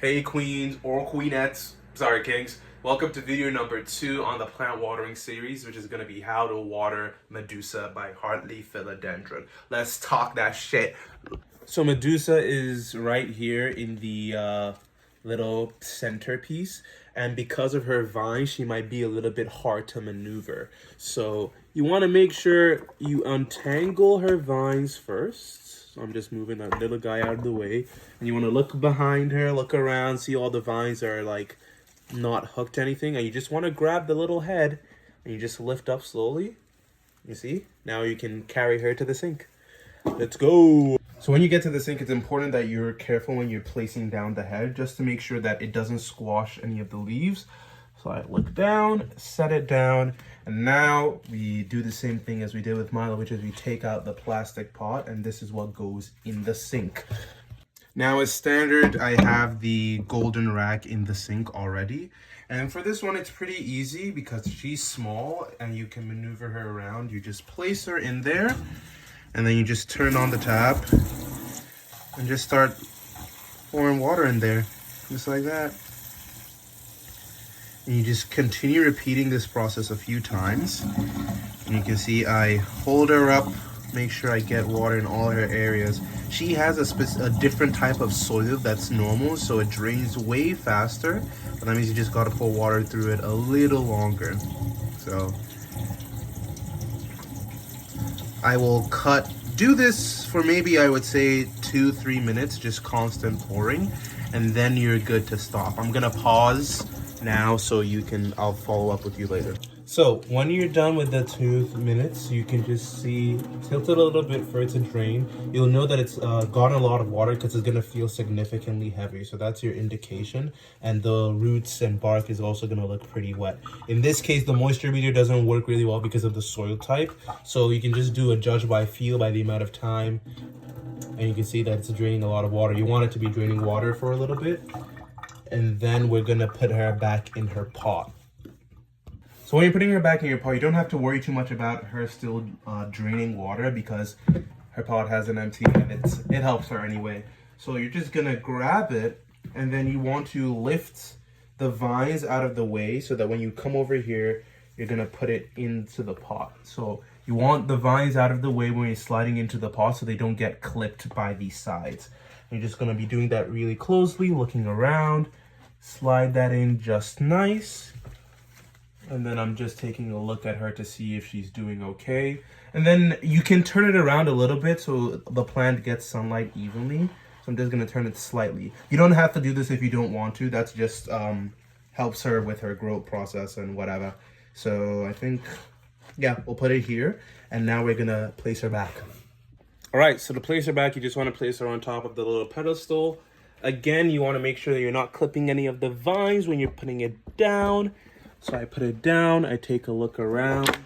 Hey queens or queenettes, sorry kings. Welcome to video number 2 on the plant watering series, which is going to be how to water Medusa by Heartleaf Philodendron. Let's talk that shit. So Medusa is right here in the little centerpiece, and because of her vine, she might be a little bit hard to maneuver. So you want to make sure you untangle her vines first. So I'm just moving that little guy out of the way, and you want to look behind her, look around, see all the vines are like not hooked to anything, and you just want to grab the little head and you just lift up slowly. You see? Now you can carry her to the sink. Let's go. So when you get to the sink, it's important that you're careful when you're placing down the head, just to make sure that it doesn't squash any of the leaves. So I look down, set it down, and now we do the same thing as we did with Milo, which is we take out the plastic pot, and this is what goes in the sink. Now, as standard, I have the golden rag in the sink already. And for this one, it's pretty easy because she's small and you can maneuver her around. You just place her in there, and then you just turn on the tap and just start pouring water in there, just like that. And you just continue repeating this process a few times. And you can see I hold her up, make sure I get water in all her areas. She has a different type of soil that's normal, so it drains way faster. But that means you just gotta pour water through it a little longer. So I will do this for maybe, I would say 2-3 minutes, just constant pouring, and then you're good to stop. I'm gonna pause now so I'll follow up with you later. So when you're done with the 2 minutes, you can just see, tilt it a little bit for it to drain. You'll know that it's gotten a lot of water because it's going to feel significantly heavy. So that's your indication. And the roots and bark is also going to look pretty wet. In this case, the moisture meter doesn't work really well because of the soil type. So you can just do a judge by feel by the amount of time. And you can see that it's draining a lot of water. You want it to be draining water for a little bit. And then we're going to put her back in her pot. So when you're putting her back in your pot, you don't have to worry too much about her still draining water because her pot hasn't emptied and it helps her anyway. So you're just going to grab it, and then you want to lift the vines out of the way so that when you come over here, you're going to put it into the pot. So you want the vines out of the way when you're sliding into the pot so they don't get clipped by these sides. And you're just going to be doing that really closely, looking around. Slide that in just nice. And then I'm just taking a look at her to see if she's doing okay. And then you can turn it around a little bit so the plant gets sunlight evenly. So I'm just going to turn it slightly. You don't have to do this if you don't want to. That's just helps her with her growth process and whatever. So I think, yeah, we'll put it here. And now we're going to place her back. All right, so to place her back, you just want to place her on top of the little pedestal. Again, you want to make sure that you're not clipping any of the vines when you're putting it down. So I put it down, I take a look around,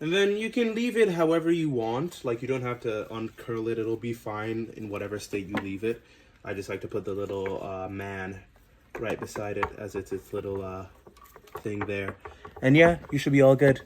and then you can leave it however you want. Like, you don't have to uncurl it, it'll be fine in whatever state you leave it. I just like to put the little man right beside it as it's its little thing there. And yeah, you should be all good.